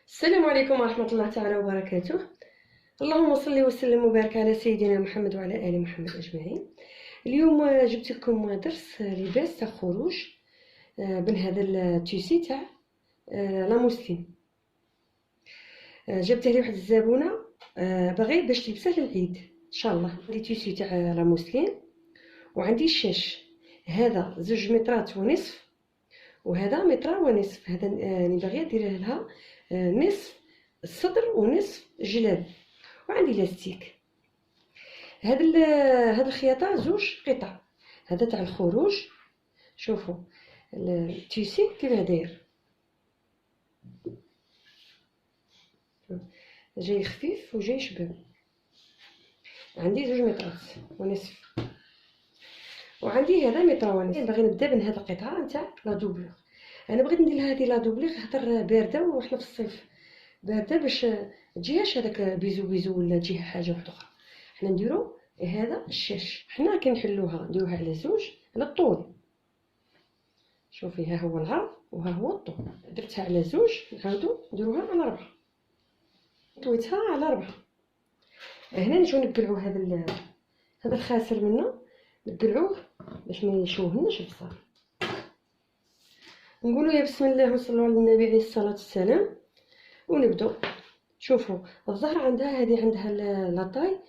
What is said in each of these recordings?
السلام عليكم ورحمة الله تعالى وبركاته. اللهم صل وسلم وبارك على سيدنا محمد وعلى آل محمد أجمعين. اليوم جبت لكم درس لباس تاع خروج من هذا التيسي تاع لاموسلين. جبته لي واحد الزبونة باغي باش تلبسه للعيد ان شاء الله. عندي تيسي تاع لاموسلين وعندي الشاش، هذا 2 مترات ونصف وهذا متر ونصف. هذا راني باغيه ندير لها نصف الصدر ونصف جلاب، وعندي لاستيك. هاد الخياطه 2 قطع. هذا تاع الخروج، شوفوا التيسي كيف داير، جاي خفيف وجاي شباب. عندي 2 مترات ونصف وعندي هذا متر ونصف. باغي نبدا من هاد القطعه نتاع لا دوبلور. انا بغيت ندير لها هذه لا دوبلور خاطر بارده وحنا في الصيف، بارده باش تجيهاش هذاك بيزو بيزو ولا تجيها حاجه واحده اخرى. حنا نديرو هذا الشاش، حنا كنحلوها نديروها على 2 على الطول. شوفي ها هو العرض وها هو الطول، درتها على 2 نعاودو نديروها على 4، طويتها على 4. هنا نجيو نقلعو هذا الخاسر منه، نقلعوه باش ما يشوهناش البصر. نقولوا يا بسم الله وصلوا على النبي عليه الصلاه والسلام ونبداو. شوفوا الظهر عندها هذه عندها لاطاي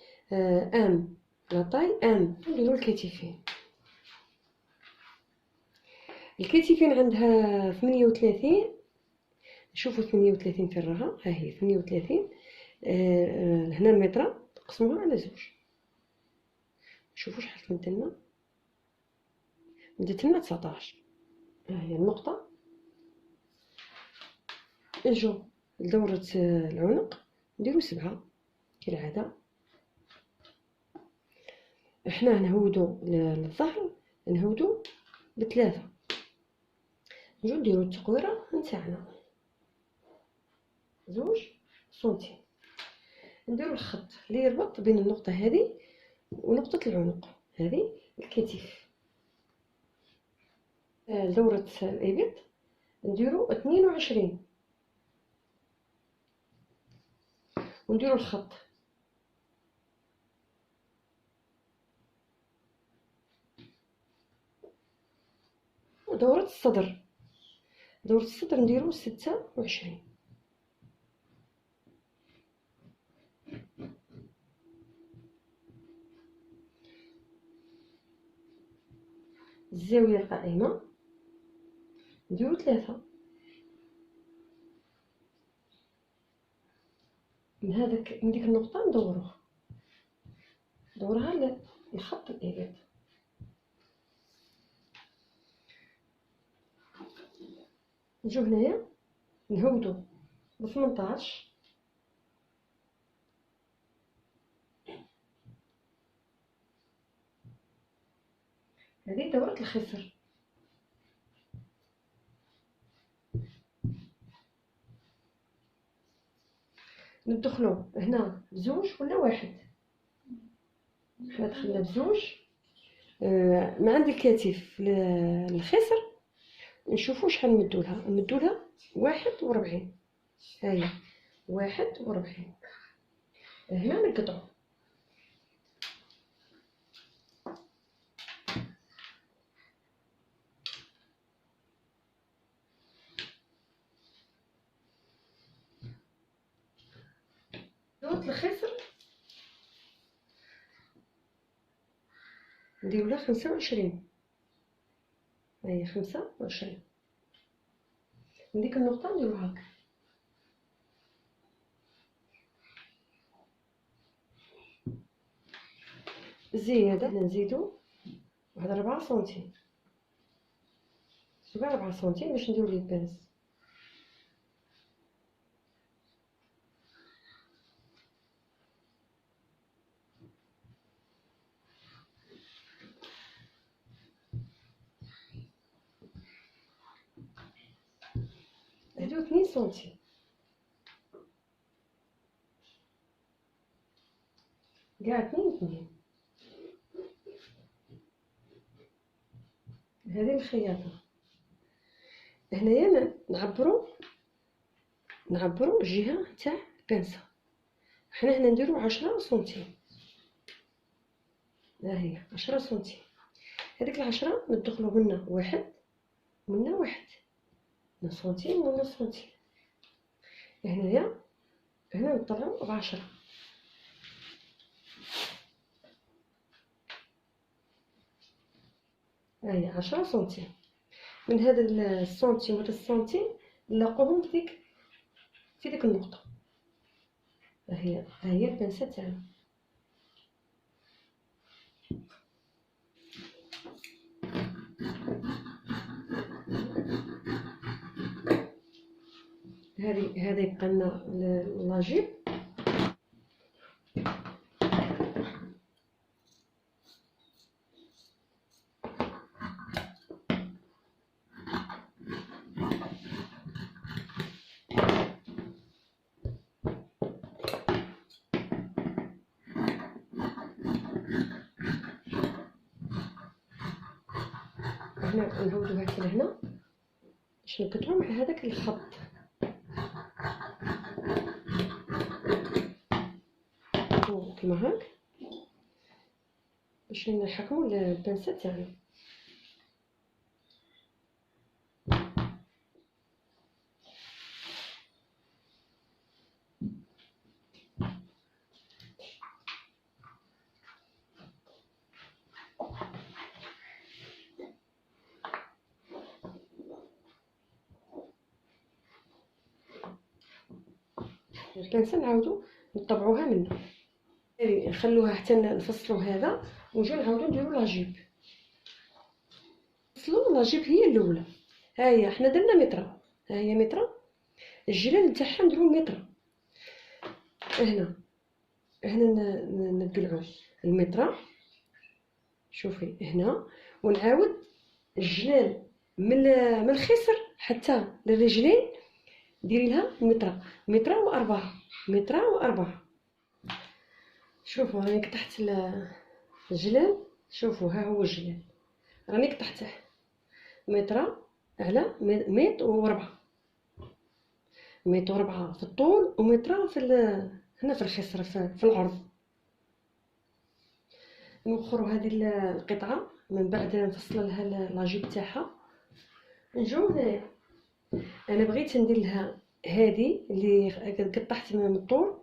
لاطاي نديروا الكتفين عندها 38. شوفوا 38 في راها، ها هي 38. هنا المتر نقسموها على 2. شوفوا شحال كندير لنا 19. ها هي النقطه. نجو لدورة العنق نديرو 7 كالعادة. احنا نهودو للظهر نهودو ب3. نجو نديرو التقويرة نتاعنا 2 سنتي. نديرو الخط اللي يربط بين النقطة هذه ونقطة العنق، هذه الكتف. لدورة الإبط نديرو 22 ونديرو الخط. دورة الصدر نديرو 26. الزاوية القائمة نديرو 3. من ديك النقطة ندورها لخط الإبط. نجو هنايا نهودو ب18. هذه دورة الخصر. ندخلو هنا ب2 ولا 1. حنا دخلنا ب2 من عند الكتف للخصر. نشوفو شحال نمدولها 41. هاهي 41. هنا نقطعو. دورة الخصر نديرو لها 25. هاهي 25. من ديك النقطة نديرو هاكا. زيادة نزيدو واحد 4 سنتي، 4 سنتي باش نديرو لي باس. هادو 2 سنتي، كاع 2. هذه الخياطة. هنايا نعبرو نعبروا الجهه تاع البنسه. حنا هنا نديرو 10 سنتيم، ها هي 10 سنتيم. هذيك العشرة ندخلو منا واحد منا واحد، من سنتيم ومن سنتيم. هنايا هنا نطلعو ب10. هاهي 10 سنتيم. من هذا السنتيم وهذا السنتيم نلاقوهم في ديك النقطة. ها هي البنسة تاعنا. هذا يبقى لنا لاجيب. هنا نعاودو هكا لهنا باش نقطعو مع هذاك الخط. كيما هاك باش نحكمو البنسة تاعنا. البنسة نعاودو نطبعوها منا، نخلوها حتى نفصلو هذا ونجيو نعاودو نديرو لاجيب. نفصلو لاجيب هي الاولى. ها هي حنا درنا متر، ها هي متر. الجلال نتاعها نديرو متر. هنا نقلعو المتر، شوفي هنا، ونعاود الجلال من الخصر حتى للرجلين ديري لها متر، متر وأربعة، متر وأربعة. شوفوا راني قطعت الجلال، شوفوا ها هو الجلال راني قطعته متر على متر وربعة، متر وربعة في الطول ومتر هنا في الخصر في العرض. نوخروا هذه القطعه من بعد نفصل لها لاجيب تاعها. نجيو هنايا انا بغيت ندير لها هذه اللي قطعت من الطول،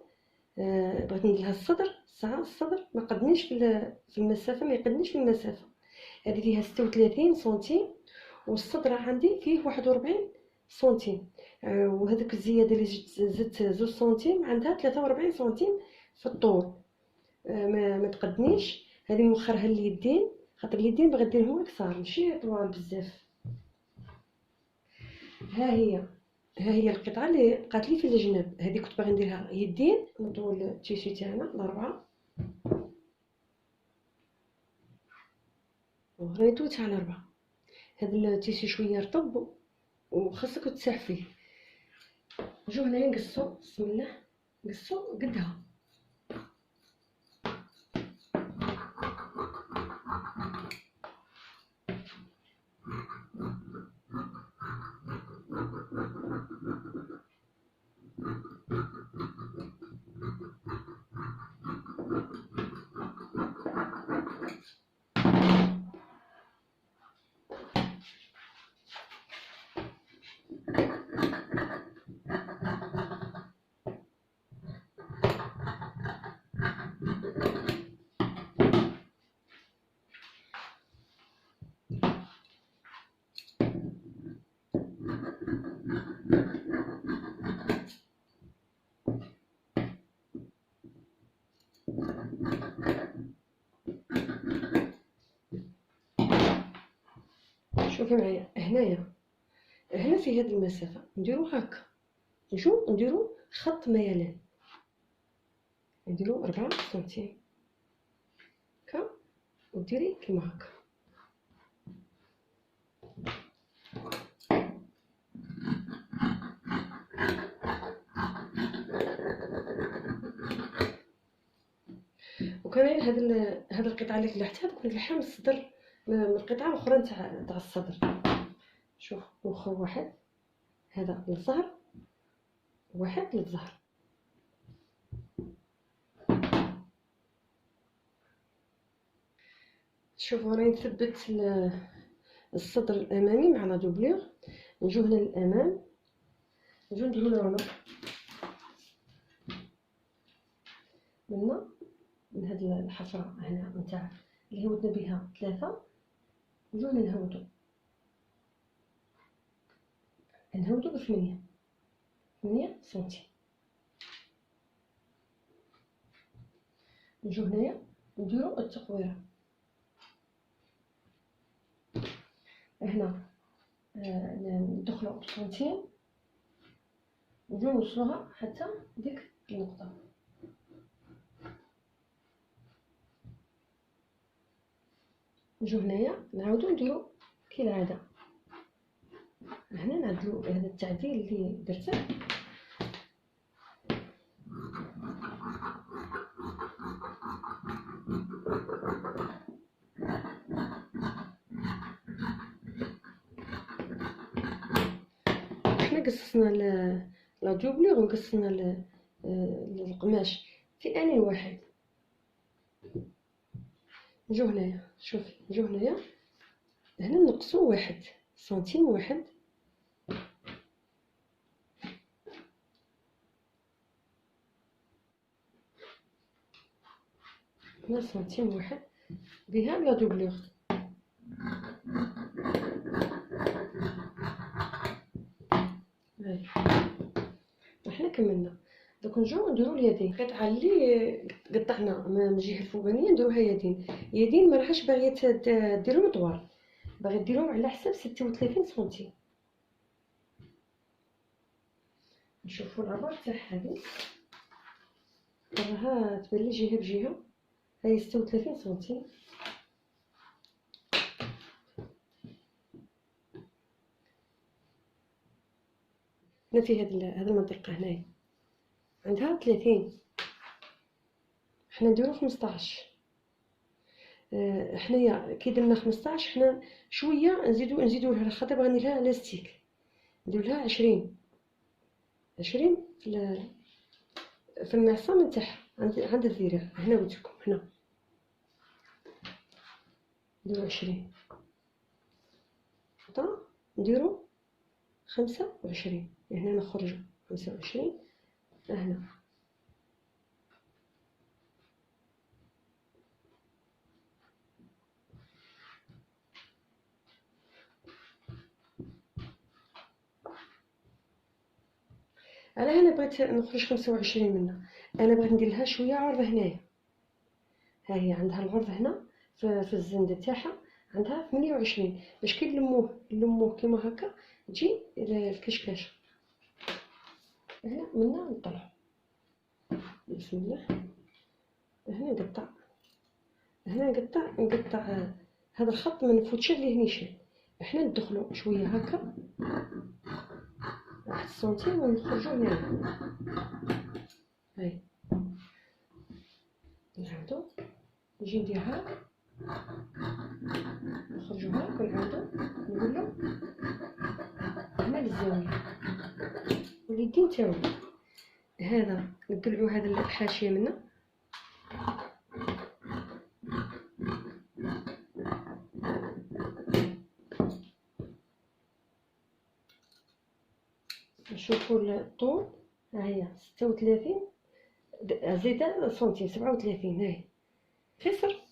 بغيت ندير لها الصدر. ساعه الصدر ما قدنيش في المسافه، ما يقدنيش في المسافه. هذه فيها 36 سنتيم والصدر عندي فيه 41 سنتيم، وهذيك الزياده اللي زدت 2 سنتيم عندها 43 سنتيم في الطول. ما تقدنيش. هذه نوخرها اليدين، خاطر اليدين بغيت نديرهم قصار ماشي طوال بزاف. ها هي القطعه اللي بقات لي في الجناب. هذه كنت باغي نديرها يدين نطول التيشي تاعنا الاربعه، وراني طويتها على 4. هذا التيشي شويه رطب وخاصك تساح فيه. نجيو هنايا نقصو، بسم الله، نقصو قدها. شوفي معايا هنا في هذه المسافه نديرو هكا، نجو نديرو خط ميلان، نديرو 4 سنتيم هكا وديري كيما هكا. وكمان هاد القطعه اللي فلحتها كنت نلحها من الصدر، من القطعه الاخرى تاع الصدر. شوف نوخر واحد هذا الظهر واحد للظهر. شوفوا راني نثبت الصدر الامامي مع لا دوبلور. نجو هنا للامام، نجو نديرو العنق من هاد الحفره هنا نتاع اللي هودنا بها 3. نجو نهودو ب8 سنتي. نجو هنايا نديرو التقويره هنا، ندخلو بسنتيم، نجو نوصلوها حتى ديك النقطه. نجو هنايا نعاودو نديرو كي العاده. هنا نعدلو هذا التعديل اللي درته. احنا قصصنا لا دوبلور وقصنا القماش في آن واحد. نجو هنايا، شوفي نجو هنايا هنا نقصو 1 سنتيم، 1 هنا سنتيم 1 بها لا دوبلور. هاي احنا كملنا. دوك نجو نديرو اليدين. القطعه اللي قطعنا من الجهه الفوقانيه نديروها يدين. ما راحش باغيه ديرهم طوال، باغي ديرهم على حساب 36 سنتيم. نشوفوا العبار تاع هذه راها تبان لي جهه بجهه. هاي 36 سنتيم. هنا في هاد المنطقه هنايا عندها 30، حنا نديرو 15. حنايا كي درنا 15 حنا شويه نزيدو لها، خاطر بغينا لها لاستيك، نديرو لها 20 في المعصم نتاعها عند الذراع. هنا وريتكم هنا نديرو 20 حتى نديرو 25. هنا نخرجو 25 هنا. على هنا بغيت نخرج 25 منها. انا بغيت ندير لها شويه عرض هنايا. ها هي عندها العرض هنا في الزند تاعها عندها 28 باش كي نلموه كيما هكا تجي الكشكاش. هنا منا نطلع بسم الله. هنا نقطع هذا الخط ما نفوتش عليه نيشان. احنا ندخلو شويه هكا 1 سنتيم ونخرجو هنا. هاي نعاودو نجي نديرها، نخرجو هاك ونعاودو نقولو هنا للزاويه. واليدين تاوي هذا نقلعو هذا الحاشيه منا. نشوفوا الطول. ها هي 36 زيادة سنتيم 37. هاي خسر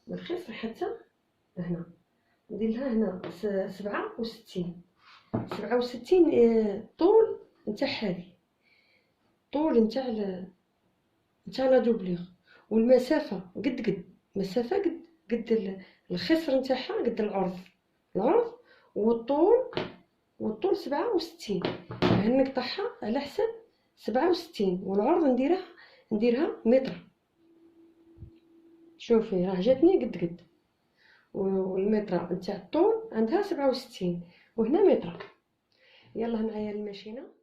من الخسر حتى هنا ندير لها هنا 67 طول نتاع هذه، طول نتاع لا دوبلور. والمسافه قد مسافه قد الخسر نتاعها قد العرض والطول 67. يعني نقطعها على حسب 67 والعرض نديرها متر. شوفي راه جاتني قد والمتر نتاع الطول عندها 67 وهنا متر. يلا معايا الماشينه.